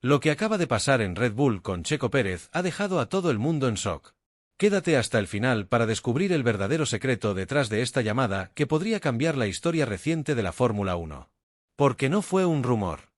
Lo que acaba de pasar en Red Bull con Checo Pérez ha dejado a todo el mundo en shock. Quédate hasta el final para descubrir el verdadero secreto detrás de esta llamada que podría cambiar la historia reciente de la Fórmula 1. Porque no fue un rumor.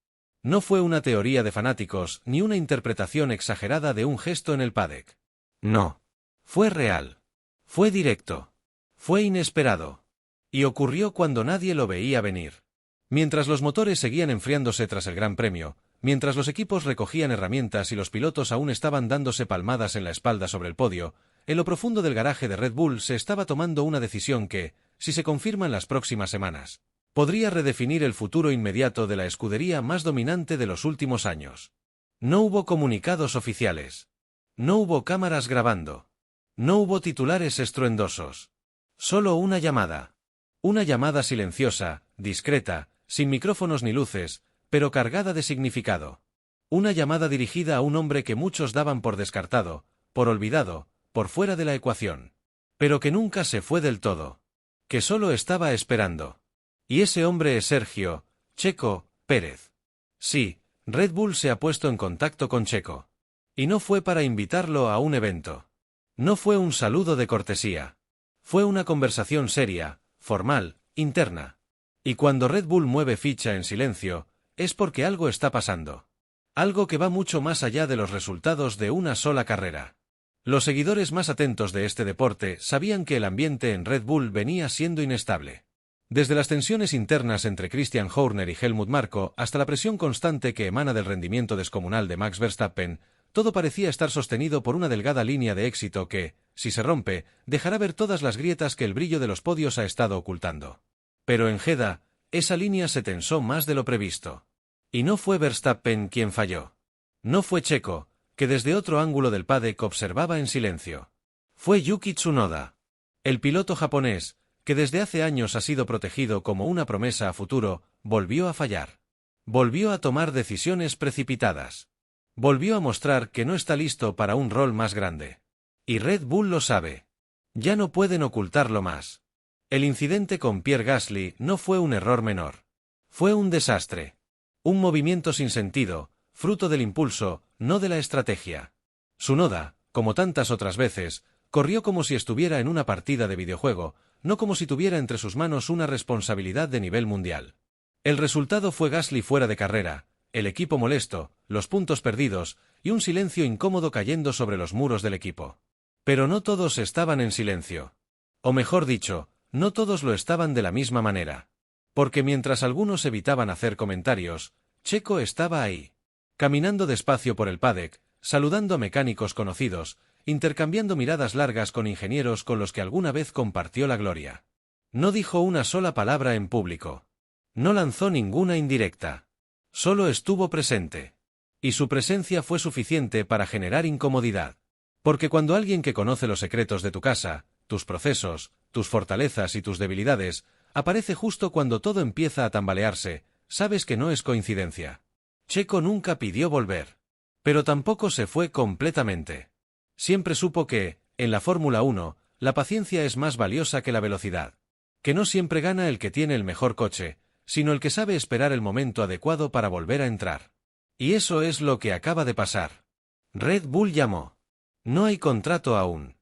No fue una teoría de fanáticos ni una interpretación exagerada de un gesto en el paddock. No. Fue real. Fue directo. Fue inesperado. Y ocurrió cuando nadie lo veía venir. Mientras los motores seguían enfriándose tras el Gran Premio, mientras los equipos recogían herramientas y los pilotos aún estaban dándose palmadas en la espalda sobre el podio, en lo profundo del garaje de Red Bull se estaba tomando una decisión que, si se confirma en las próximas semanas, podría redefinir el futuro inmediato de la escudería más dominante de los últimos años. No hubo comunicados oficiales. No hubo cámaras grabando. No hubo titulares estruendosos. Solo una llamada. Una llamada silenciosa, discreta, sin micrófonos ni luces, pero cargada de significado. Una llamada dirigida a un hombre que muchos daban por descartado, por olvidado, por fuera de la ecuación. Pero que nunca se fue del todo. Que solo estaba esperando. Y ese hombre es Sergio Checo Pérez. Sí, Red Bull se ha puesto en contacto con Checo. Y no fue para invitarlo a un evento. No fue un saludo de cortesía. Fue una conversación seria, formal, interna. Y cuando Red Bull mueve ficha en silencio, es porque algo está pasando. Algo que va mucho más allá de los resultados de una sola carrera. Los seguidores más atentos de este deporte sabían que el ambiente en Red Bull venía siendo inestable. Desde las tensiones internas entre Christian Horner y Helmut Marko hasta la presión constante que emana del rendimiento descomunal de Max Verstappen, todo parecía estar sostenido por una delgada línea de éxito que, si se rompe, dejará ver todas las grietas que el brillo de los podios ha estado ocultando. Pero en Jeddah, esa línea se tensó más de lo previsto. Y no fue Verstappen quien falló. No fue Checo, que desde otro ángulo del paddock observaba en silencio. Fue Yuki Tsunoda. El piloto japonés, que desde hace años ha sido protegido como una promesa a futuro, volvió a fallar. Volvió a tomar decisiones precipitadas. Volvió a mostrar que no está listo para un rol más grande. Y Red Bull lo sabe. Ya no pueden ocultarlo más. El incidente con Pierre Gasly no fue un error menor. Fue un desastre. Un movimiento sin sentido, fruto del impulso, no de la estrategia. Tsunoda, como tantas otras veces, corrió como si estuviera en una partida de videojuego, no como si tuviera entre sus manos una responsabilidad de nivel mundial. El resultado fue Gasly fuera de carrera, el equipo molesto, los puntos perdidos, y un silencio incómodo cayendo sobre los muros del equipo. Pero no todos estaban en silencio. O mejor dicho, no todos lo estaban de la misma manera. Porque mientras algunos evitaban hacer comentarios, Checo estaba ahí. Caminando despacio por el paddock, saludando a mecánicos conocidos, intercambiando miradas largas con ingenieros con los que alguna vez compartió la gloria. No dijo una sola palabra en público. No lanzó ninguna indirecta. Solo estuvo presente. Y su presencia fue suficiente para generar incomodidad. Porque cuando alguien que conoce los secretos de tu casa, tus procesos, tus fortalezas y tus debilidades, aparece justo cuando todo empieza a tambalearse, sabes que no es coincidencia. Checo nunca pidió volver. Pero tampoco se fue completamente. Siempre supo que, en la Fórmula 1, la paciencia es más valiosa que la velocidad. Que no siempre gana el que tiene el mejor coche, sino el que sabe esperar el momento adecuado para volver a entrar. Y eso es lo que acaba de pasar. Red Bull llamó. No hay contrato aún.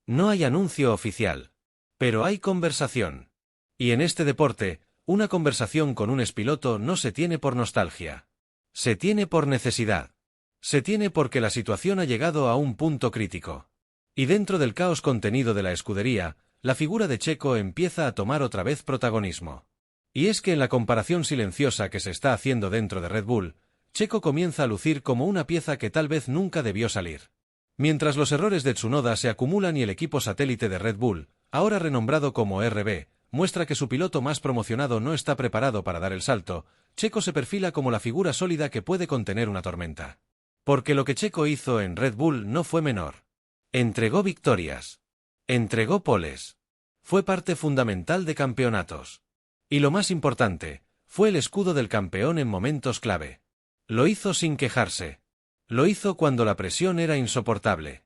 No hay anuncio oficial. Pero hay conversación. Y en este deporte, una conversación con un expiloto no se tiene por nostalgia. Se tiene por necesidad. Se tiene porque la situación ha llegado a un punto crítico. Y dentro del caos contenido de la escudería, la figura de Checo empieza a tomar otra vez protagonismo. Y es que en la comparación silenciosa que se está haciendo dentro de Red Bull, Checo comienza a lucir como una pieza que tal vez nunca debió salir. Mientras los errores de Tsunoda se acumulan y el equipo satélite de Red Bull, ahora renombrado como RB, muestra que su piloto más promocionado no está preparado para dar el salto, Checo se perfila como la figura sólida que puede contener una tormenta. Porque lo que Checo hizo en Red Bull no fue menor. Entregó victorias. Entregó poles. Fue parte fundamental de campeonatos. Y lo más importante, fue el escudo del campeón en momentos clave. Lo hizo sin quejarse. Lo hizo cuando la presión era insoportable.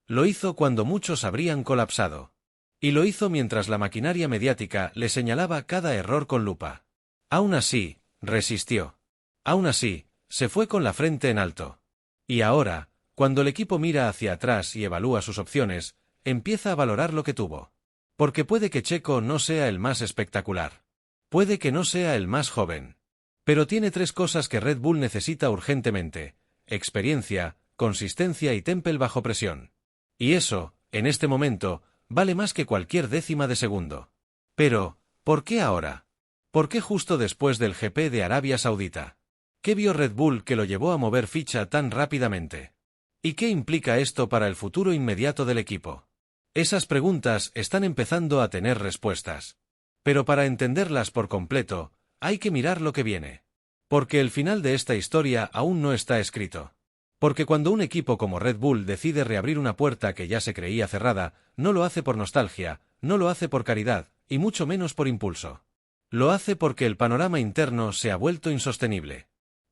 Lo hizo cuando muchos habrían colapsado. Y lo hizo mientras la maquinaria mediática le señalaba cada error con lupa. Aún así, resistió. Aún así, se fue con la frente en alto. Y ahora, cuando el equipo mira hacia atrás y evalúa sus opciones, empieza a valorar lo que tuvo. Porque puede que Checo no sea el más espectacular. Puede que no sea el más joven. Pero tiene 3 cosas que Red Bull necesita urgentemente: experiencia, consistencia y temple bajo presión. Y eso, en este momento, vale más que cualquier décima de segundo. Pero, ¿por qué ahora? ¿Por qué justo después del GP de Arabia Saudita? ¿Qué vio Red Bull que lo llevó a mover ficha tan rápidamente? ¿Y qué implica esto para el futuro inmediato del equipo? Esas preguntas están empezando a tener respuestas. Pero para entenderlas por completo, hay que mirar lo que viene. Porque el final de esta historia aún no está escrito. Porque cuando un equipo como Red Bull decide reabrir una puerta que ya se creía cerrada, no lo hace por nostalgia, no lo hace por caridad, y mucho menos por impulso. Lo hace porque el panorama interno se ha vuelto insostenible.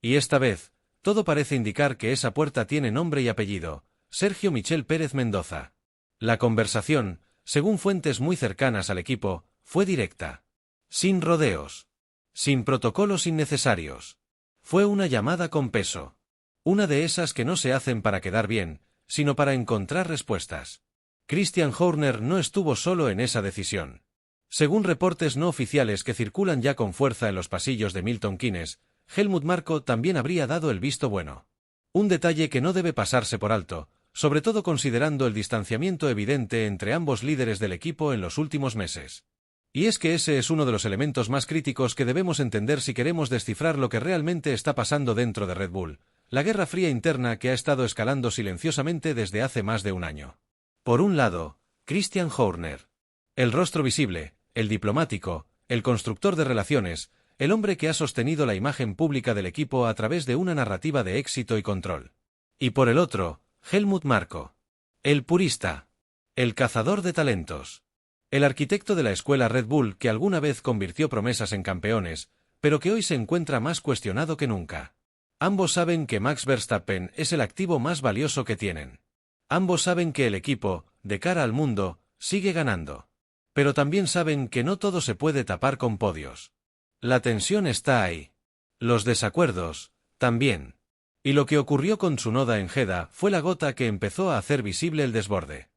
Y esta vez, todo parece indicar que esa puerta tiene nombre y apellido: Sergio Michel Pérez Mendoza. La conversación, según fuentes muy cercanas al equipo, fue directa. Sin rodeos. Sin protocolos innecesarios. Fue una llamada con peso. Una de esas que no se hacen para quedar bien, sino para encontrar respuestas. Christian Horner no estuvo solo en esa decisión. Según reportes no oficiales que circulan ya con fuerza en los pasillos de Milton Keynes, Helmut Marko también habría dado el visto bueno. Un detalle que no debe pasarse por alto, sobre todo considerando el distanciamiento evidente entre ambos líderes del equipo en los últimos meses. Y es que ese es uno de los elementos más críticos que debemos entender si queremos descifrar lo que realmente está pasando dentro de Red Bull, la guerra fría interna que ha estado escalando silenciosamente desde hace más de un año. Por un lado, Christian Horner. El rostro visible, el diplomático, el constructor de relaciones, el hombre que ha sostenido la imagen pública del equipo a través de una narrativa de éxito y control. Y por el otro, Helmut Marko. El purista. El cazador de talentos. El arquitecto de la escuela Red Bull que alguna vez convirtió promesas en campeones, pero que hoy se encuentra más cuestionado que nunca. Ambos saben que Max Verstappen es el activo más valioso que tienen. Ambos saben que el equipo, de cara al mundo, sigue ganando. Pero también saben que no todo se puede tapar con podios. La tensión está ahí. Los desacuerdos, también. Y lo que ocurrió con Tsunoda en Jeddah fue la gota que empezó a hacer visible el desborde.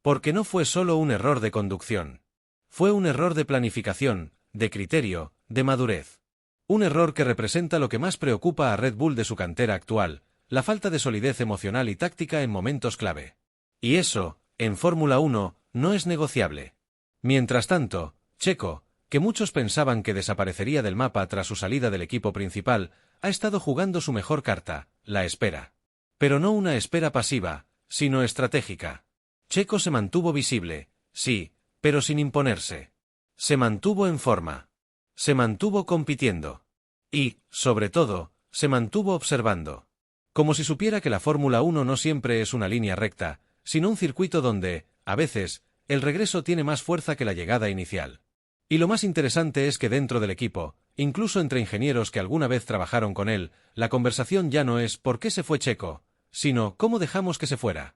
Porque no fue solo un error de conducción. Fue un error de planificación, de criterio, de madurez. Un error que representa lo que más preocupa a Red Bull de su cantera actual: la falta de solidez emocional y táctica en momentos clave. Y eso, en Fórmula 1, no es negociable. Mientras tanto, Checo, que muchos pensaban que desaparecería del mapa tras su salida del equipo principal, ha estado jugando su mejor carta: la espera. Pero no una espera pasiva, sino estratégica. Checo se mantuvo visible, sí, pero sin imponerse. Se mantuvo en forma. Se mantuvo compitiendo. Y, sobre todo, se mantuvo observando. Como si supiera que la Fórmula 1 no siempre es una línea recta, sino un circuito donde, a veces, el regreso tiene más fuerza que la llegada inicial. Y lo más interesante es que dentro del equipo, incluso entre ingenieros que alguna vez trabajaron con él, la conversación ya no es ¿por qué se fue Checo?, sino ¿cómo dejamos que se fuera?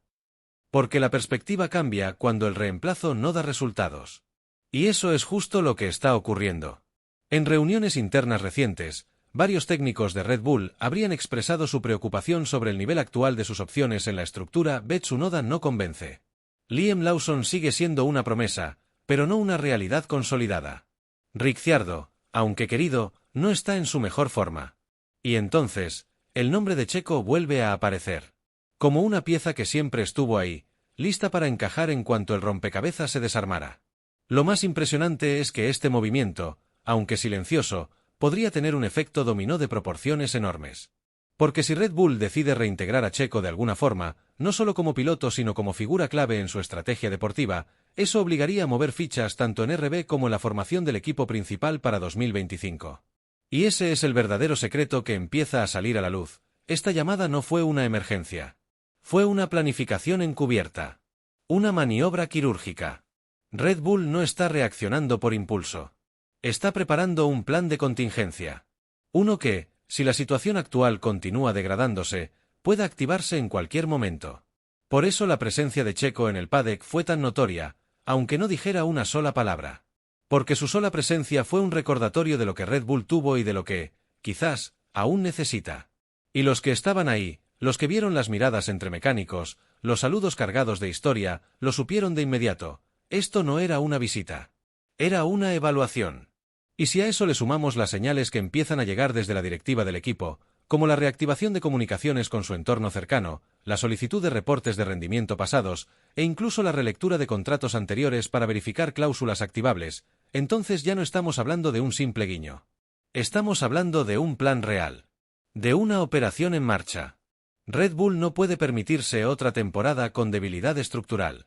Porque la perspectiva cambia cuando el reemplazo no da resultados. Y eso es justo lo que está ocurriendo. En reuniones internas recientes, varios técnicos de Red Bull habrían expresado su preocupación sobre el nivel actual de sus opciones en la estructura. Tsunoda no convence. Liam Lawson sigue siendo una promesa, pero no una realidad consolidada. Ricciardo, aunque querido, no está en su mejor forma. Y entonces, el nombre de Checo vuelve a aparecer. Como una pieza que siempre estuvo ahí, lista para encajar en cuanto el rompecabezas se desarmara. Lo más impresionante es que este movimiento, aunque silencioso, podría tener un efecto dominó de proporciones enormes. Porque si Red Bull decide reintegrar a Checo de alguna forma, no solo como piloto sino como figura clave en su estrategia deportiva, eso obligaría a mover fichas tanto en RB como en la formación del equipo principal para 2025. Y ese es el verdadero secreto que empieza a salir a la luz: esta llamada no fue una emergencia. Fue una planificación encubierta. Una maniobra quirúrgica. Red Bull no está reaccionando por impulso. Está preparando un plan de contingencia. Uno que, si la situación actual continúa degradándose, pueda activarse en cualquier momento. Por eso la presencia de Checo en el paddock fue tan notoria, aunque no dijera una sola palabra. Porque su sola presencia fue un recordatorio de lo que Red Bull tuvo y de lo que, quizás, aún necesita. Y los que estaban ahí, los que vieron las miradas entre mecánicos, los saludos cargados de historia, lo supieron de inmediato. Esto no era una visita. Era una evaluación. Y si a eso le sumamos las señales que empiezan a llegar desde la directiva del equipo, como la reactivación de comunicaciones con su entorno cercano, la solicitud de reportes de rendimiento pasados, e incluso la relectura de contratos anteriores para verificar cláusulas activables, entonces ya no estamos hablando de un simple guiño. Estamos hablando de un plan real. De una operación en marcha. Red Bull no puede permitirse otra temporada con debilidad estructural.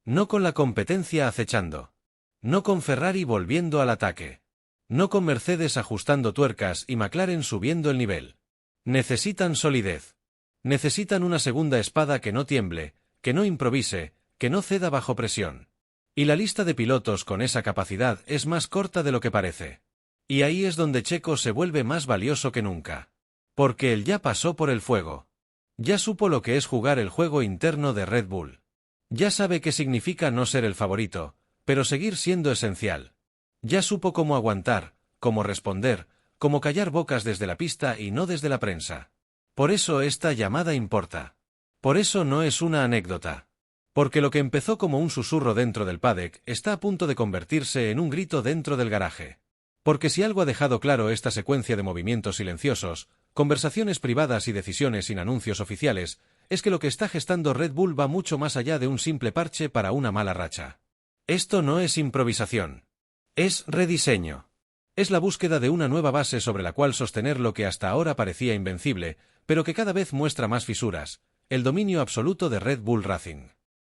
No con la competencia acechando. No con Ferrari volviendo al ataque. No con Mercedes ajustando tuercas y McLaren subiendo el nivel. Necesitan solidez. Necesitan una segunda espada que no tiemble, que no improvise, que no ceda bajo presión. Y la lista de pilotos con esa capacidad es más corta de lo que parece. Y ahí es donde Checo se vuelve más valioso que nunca. Porque él ya pasó por el fuego. Ya supo lo que es jugar el juego interno de Red Bull. Ya sabe qué significa no ser el favorito, pero seguir siendo esencial. Ya supo cómo aguantar, cómo responder, cómo callar bocas desde la pista y no desde la prensa. Por eso esta llamada importa. Por eso no es una anécdota. Porque lo que empezó como un susurro dentro del paddock está a punto de convertirse en un grito dentro del garaje. Porque si algo ha dejado claro esta secuencia de movimientos silenciosos, conversaciones privadas y decisiones sin anuncios oficiales, es que lo que está gestando Red Bull va mucho más allá de un simple parche para una mala racha. Esto no es improvisación. Es rediseño. Es la búsqueda de una nueva base sobre la cual sostener lo que hasta ahora parecía invencible, pero que cada vez muestra más fisuras, el dominio absoluto de Red Bull Racing.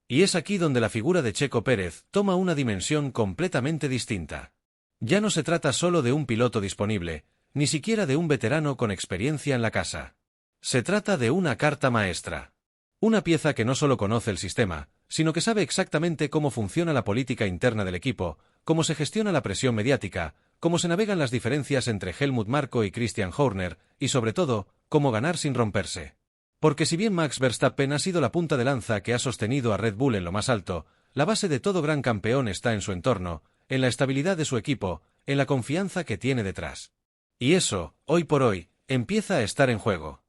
Y es aquí donde la figura de Checo Pérez toma una dimensión completamente distinta. Ya no se trata solo de un piloto disponible, ni siquiera de un veterano con experiencia en la casa. Se trata de una carta maestra. Una pieza que no solo conoce el sistema, sino que sabe exactamente cómo funciona la política interna del equipo, cómo se gestiona la presión mediática, cómo se navegan las diferencias entre Helmut Marko y Christian Horner, y sobre todo, cómo ganar sin romperse. Porque si bien Max Verstappen ha sido la punta de lanza que ha sostenido a Red Bull en lo más alto, la base de todo gran campeón está en su entorno, en la estabilidad de su equipo, en la confianza que tiene detrás. Y eso, hoy por hoy, empieza a estar en juego.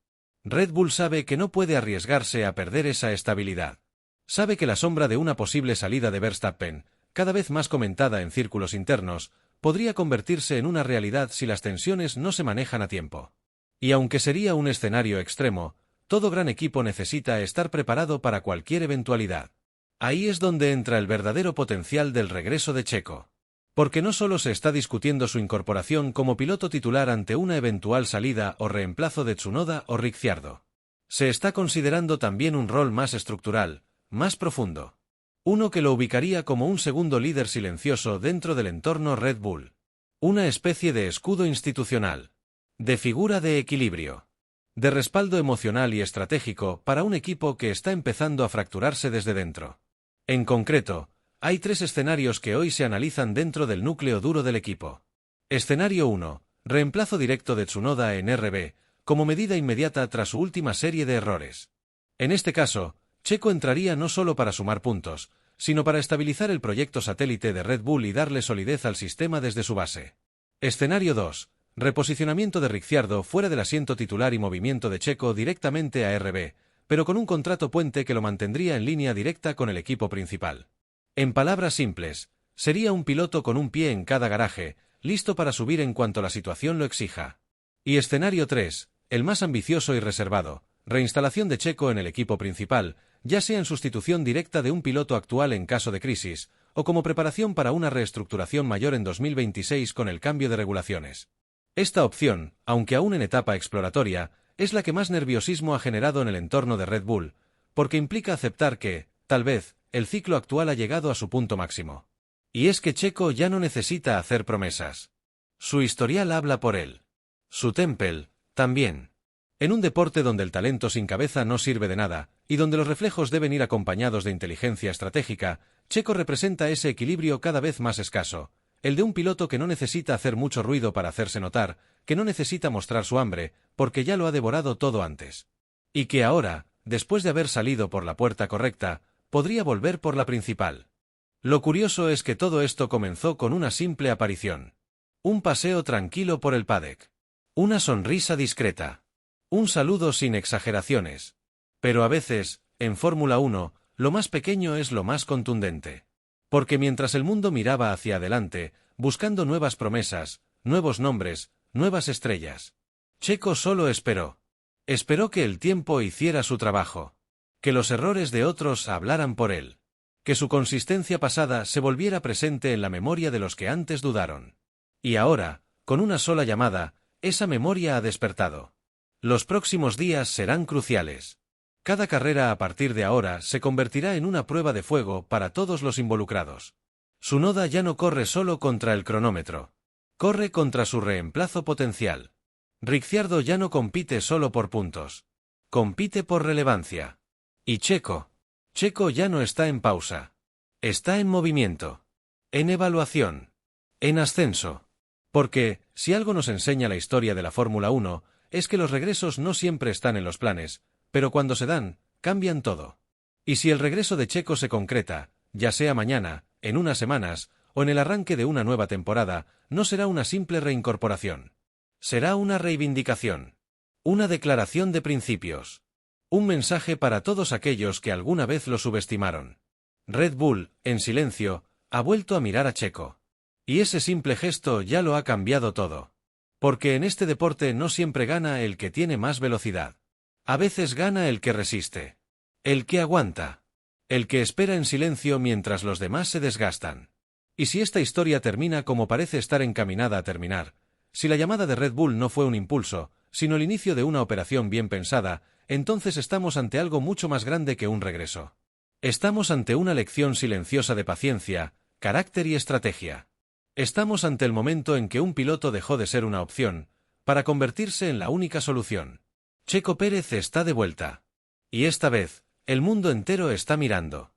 Red Bull sabe que no puede arriesgarse a perder esa estabilidad. Sabe que la sombra de una posible salida de Verstappen, cada vez más comentada en círculos internos, podría convertirse en una realidad si las tensiones no se manejan a tiempo. Y aunque sería un escenario extremo, todo gran equipo necesita estar preparado para cualquier eventualidad. Ahí es donde entra el verdadero potencial del regreso de Checo. Porque no solo se está discutiendo su incorporación como piloto titular ante una eventual salida o reemplazo de Tsunoda o Ricciardo. Se está considerando también un rol más estructural, más profundo. Uno que lo ubicaría como un segundo líder silencioso dentro del entorno Red Bull. Una especie de escudo institucional. De figura de equilibrio. De respaldo emocional y estratégico para un equipo que está empezando a fracturarse desde dentro. En concreto, hay 3 escenarios que hoy se analizan dentro del núcleo duro del equipo. Escenario 1. Reemplazo directo de Tsunoda en RB, como medida inmediata tras su última serie de errores. En este caso, Checo entraría no solo para sumar puntos, sino para estabilizar el proyecto satélite de Red Bull y darle solidez al sistema desde su base. Escenario 2. Reposicionamiento de Ricciardo fuera del asiento titular y movimiento de Checo directamente a RB, pero con un contrato puente que lo mantendría en línea directa con el equipo principal. En palabras simples, sería un piloto con un pie en cada garaje, listo para subir en cuanto la situación lo exija. Y escenario 3, el más ambicioso y reservado, reinstalación de Checo en el equipo principal, ya sea en sustitución directa de un piloto actual en caso de crisis, o como preparación para una reestructuración mayor en 2026 con el cambio de regulaciones. Esta opción, aunque aún en etapa exploratoria, es la que más nerviosismo ha generado en el entorno de Red Bull, porque implica aceptar que, tal vez, el ciclo actual ha llegado a su punto máximo. Y es que Checo ya no necesita hacer promesas. Su historial habla por él. Su temple, también. En un deporte donde el talento sin cabeza no sirve de nada, y donde los reflejos deben ir acompañados de inteligencia estratégica, Checo representa ese equilibrio cada vez más escaso, el de un piloto que no necesita hacer mucho ruido para hacerse notar, que no necesita mostrar su hambre, porque ya lo ha devorado todo antes. Y que ahora, después de haber salido por la puerta correcta, podría volver por la principal. Lo curioso es que todo esto comenzó con una simple aparición. Un paseo tranquilo por el paddock. Una sonrisa discreta. Un saludo sin exageraciones. Pero a veces, en Fórmula 1, lo más pequeño es lo más contundente. Porque mientras el mundo miraba hacia adelante, buscando nuevas promesas, nuevos nombres, nuevas estrellas, Checo solo esperó. Esperó que el tiempo hiciera su trabajo. Que los errores de otros hablaran por él. Que su consistencia pasada se volviera presente en la memoria de los que antes dudaron. Y ahora, con una sola llamada, esa memoria ha despertado. Los próximos días serán cruciales. Cada carrera a partir de ahora se convertirá en una prueba de fuego para todos los involucrados. Tsunoda ya no corre solo contra el cronómetro. Corre contra su reemplazo potencial. Ricciardo ya no compite solo por puntos. Compite por relevancia. Y Checo ya no está en pausa. Está en movimiento. En evaluación. En ascenso. Porque, si algo nos enseña la historia de la Fórmula 1, es que los regresos no siempre están en los planes, pero cuando se dan, cambian todo. Y si el regreso de Checo se concreta, ya sea mañana, en unas semanas, o en el arranque de una nueva temporada, no será una simple reincorporación. Será una reivindicación. Una declaración de principios. Un mensaje para todos aquellos que alguna vez lo subestimaron. Red Bull, en silencio, ha vuelto a mirar a Checo. Y ese simple gesto ya lo ha cambiado todo. Porque en este deporte no siempre gana el que tiene más velocidad. A veces gana el que resiste. El que aguanta. El que espera en silencio mientras los demás se desgastan. Y si esta historia termina como parece estar encaminada a terminar, si la llamada de Red Bull no fue un impulso, sino el inicio de una operación bien pensada, entonces estamos ante algo mucho más grande que un regreso. Estamos ante una lección silenciosa de paciencia, carácter y estrategia. Estamos ante el momento en que un piloto dejó de ser una opción, para convertirse en la única solución. Checo Pérez está de vuelta. Y esta vez, el mundo entero está mirando.